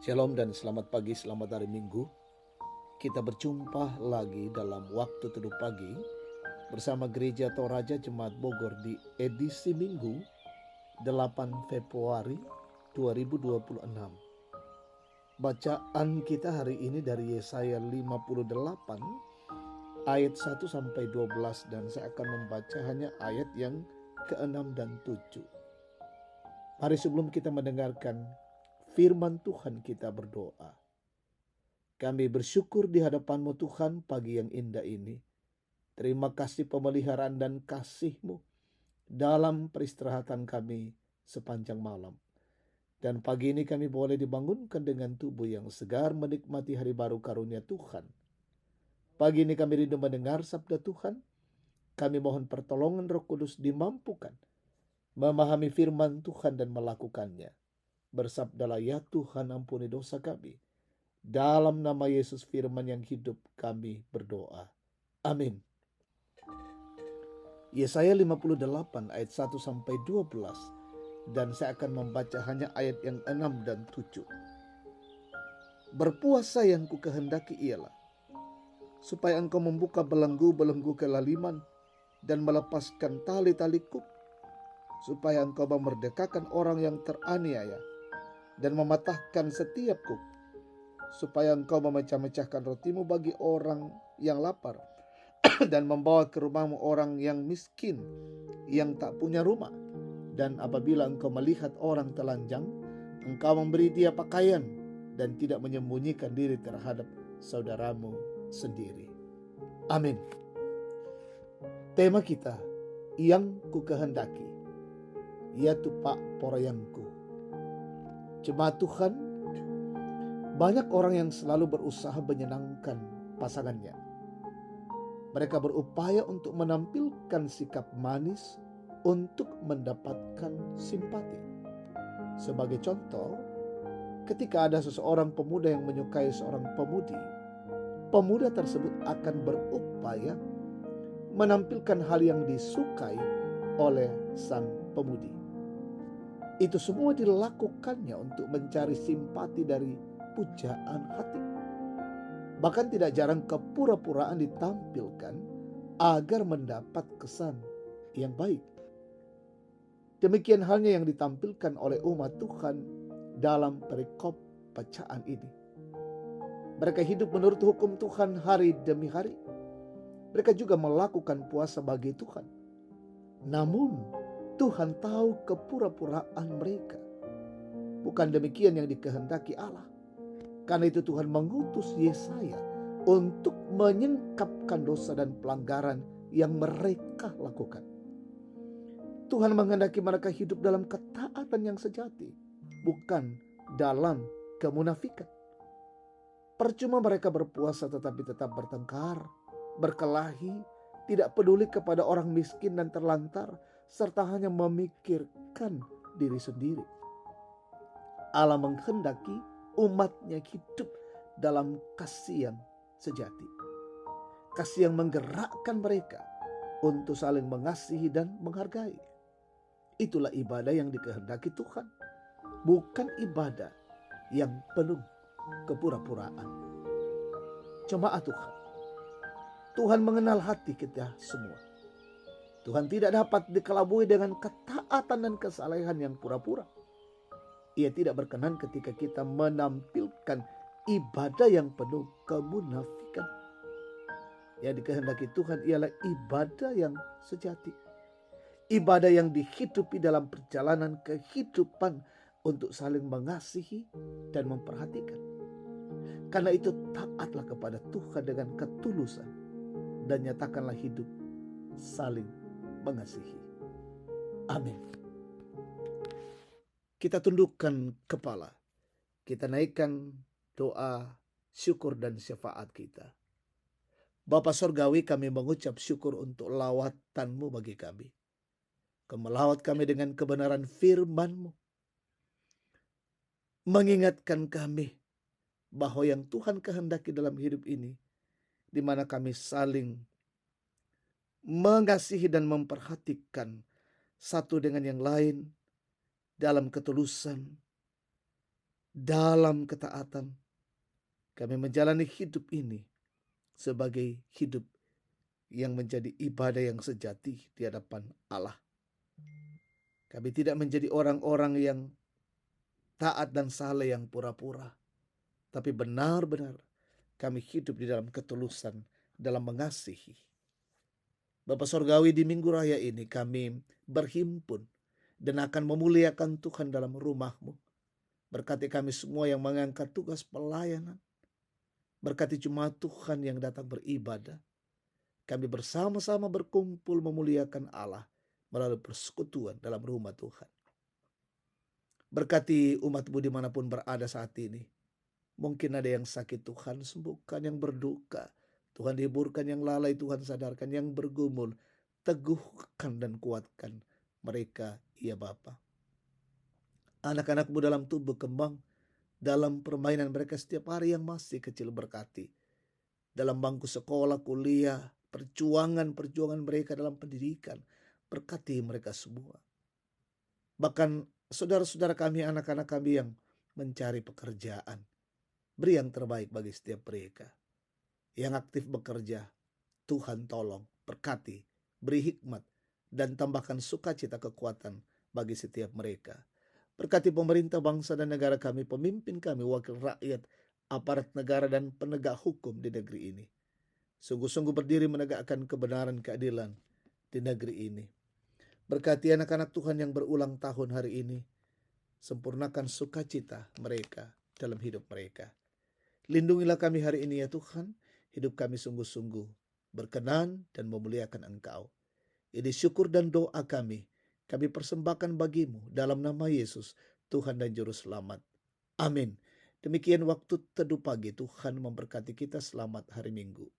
Shalom dan selamat pagi, selamat hari Minggu. Kita berjumpa lagi dalam waktu teduh pagi bersama Gereja Toraja Jemaat Bogor di edisi Minggu 8 Februari 2026. Bacaan kita hari ini dari Yesaya 58 ayat 1 sampai 12 dan saya akan membaca hanya ayat yang ke-6 dan 7. Mari sebelum kita mendengarkan firman Tuhan kita berdoa. Kami bersyukur di hadapan-Mu Tuhan pagi yang indah ini. Terima kasih pemeliharaan dan kasih-Mu dalam peristirahatan kami sepanjang malam. Dan pagi ini kami boleh dibangunkan dengan tubuh yang segar menikmati hari baru karunia Tuhan. Pagi ini kami rindu mendengar sabda Tuhan. Kami mohon pertolongan Roh Kudus dimampukan memahami firman Tuhan dan melakukannya. Bersabdalah ya Tuhan, ampuni dosa kami. Dalam nama Yesus firman yang hidup kami berdoa. Amin. Yesaya 58 ayat 1 sampai 12 dan saya akan membaca hanya ayat yang 6 dan 7. Berpuasa yang ku kehendaki ialah supaya engkau membuka belenggu-belenggu kelaliman dan melepaskan tali-tali kuk, supaya engkau memerdekakan orang yang teraniaya dan mematahkan setiap kuk, supaya engkau memecah-mecahkan rotimu bagi orang yang lapar dan membawa ke rumahmu orang yang miskin yang tak punya rumah. Dan apabila engkau melihat orang telanjang, engkau memberi dia pakaian dan tidak menyembunyikan diri terhadap saudaramu sendiri. Amin. Tema kita, yang ku kehendaki, yaitu Pak Porayangku. Jemaat Tuhan, banyak orang yang selalu berusaha menyenangkan pasangannya. Mereka berupaya untuk menampilkan sikap manis untuk mendapatkan simpati. Sebagai contoh, ketika ada seseorang pemuda yang menyukai seorang pemudi, pemuda tersebut akan berupaya menampilkan hal yang disukai oleh sang pemudi. Itu semua dilakukannya untuk mencari simpati dari pujaan hati. Bahkan tidak jarang kepura-puraan ditampilkan agar mendapat kesan yang baik. Demikian halnya yang ditampilkan oleh umat Tuhan dalam perikop bacaan ini. Mereka hidup menurut hukum Tuhan hari demi hari. Mereka juga melakukan puasa bagi Tuhan. Namun Tuhan tahu kepura-puraan mereka. Bukan demikian yang dikehendaki Allah. Karena itu Tuhan mengutus Yesaya untuk menyingkapkan dosa dan pelanggaran yang mereka lakukan. Tuhan menghendaki mereka hidup dalam ketaatan yang sejati, bukan dalam kemunafikan. Percuma mereka berpuasa tetapi tetap bertengkar, berkelahi, tidak peduli kepada orang miskin dan terlantar, serta hanya memikirkan diri sendiri. Allah menghendaki umatnya hidup dalam kasih yang sejati. Kasih yang menggerakkan mereka untuk saling mengasihi dan menghargai. Itulah ibadah yang dikehendaki Tuhan, bukan ibadah yang penuh kepura-puraan. Jemaat Tuhan, Tuhan mengenal hati kita semua. Tuhan tidak dapat dikelabui dengan ketaatan dan kesalehan yang pura-pura. Ia tidak berkenan ketika kita menampilkan ibadah yang penuh kemunafikan. Yang dikehendaki Tuhan ialah ibadah yang sejati. Ibadah yang dihidupi dalam perjalanan kehidupan untuk saling mengasihi dan memperhatikan. Karena itu taatlah kepada Tuhan dengan ketulusan dan nyatakanlah hidup saling mengasihi. Amin. Kita tundukkan kepala. Kita naikkan doa, syukur dan syafaat kita. Bapa Sorgawi, kami mengucap syukur untuk lawatan-Mu bagi kami. Kau melawat kami dengan kebenaran firman-Mu. Mengingatkan kami bahwa yang Tuhan kehendaki dalam hidup ini, di mana kami saling mengasihi dan memperhatikan satu dengan yang lain dalam ketulusan, dalam ketaatan. Kami menjalani hidup ini sebagai hidup yang menjadi ibadah yang sejati di hadapan Allah. Kami tidak menjadi orang-orang yang taat dan saleh yang pura-pura, tapi benar-benar kami hidup di dalam ketulusan, dalam mengasihi. Bapa Sorgawi, di Minggu Raya ini kami berhimpun dan akan memuliakan Tuhan dalam rumah-Mu. Berkati kami semua yang mengangkat tugas pelayanan. Berkati jemaat Tuhan yang datang beribadah. Kami bersama-sama berkumpul memuliakan Allah melalui persekutuan dalam rumah Tuhan. Berkati umat-Mu dimanapun berada saat ini. Mungkin ada yang sakit, Tuhan sembuhkan, yang berduka Tuhan hiburkan, yang lalai Tuhan sadarkan, yang bergumul teguhkan dan kuatkan mereka, ya Bapa. Anak-anak-Mu dalam tubuh kembang, dalam permainan mereka setiap hari yang masih kecil, berkati. Dalam bangku sekolah, kuliah, perjuangan mereka dalam pendidikan, berkati mereka semua. Bahkan saudara-saudara kami, anak-anak kami yang mencari pekerjaan, beri yang terbaik bagi setiap mereka. Yang aktif bekerja, Tuhan tolong, berkati, beri hikmat, dan tambahkan sukacita kekuatan bagi setiap mereka. Berkati pemerintah bangsa dan negara kami, pemimpin kami, wakil rakyat, aparat negara dan penegak hukum di negeri ini. Sungguh-sungguh berdiri menegakkan kebenaran, keadilan di negeri ini. Berkati anak-anak Tuhan yang berulang tahun hari ini. Sempurnakan sukacita mereka dalam hidup mereka. Lindungilah kami hari ini ya Tuhan. Hidup kami sungguh-sungguh berkenan dan memuliakan Engkau. Ini syukur dan doa kami persembahkan bagi-Mu dalam nama Yesus, Tuhan dan Juru Selamat. Amin. Demikian waktu teduh pagi. Tuhan memberkati kita. Selamat hari Minggu.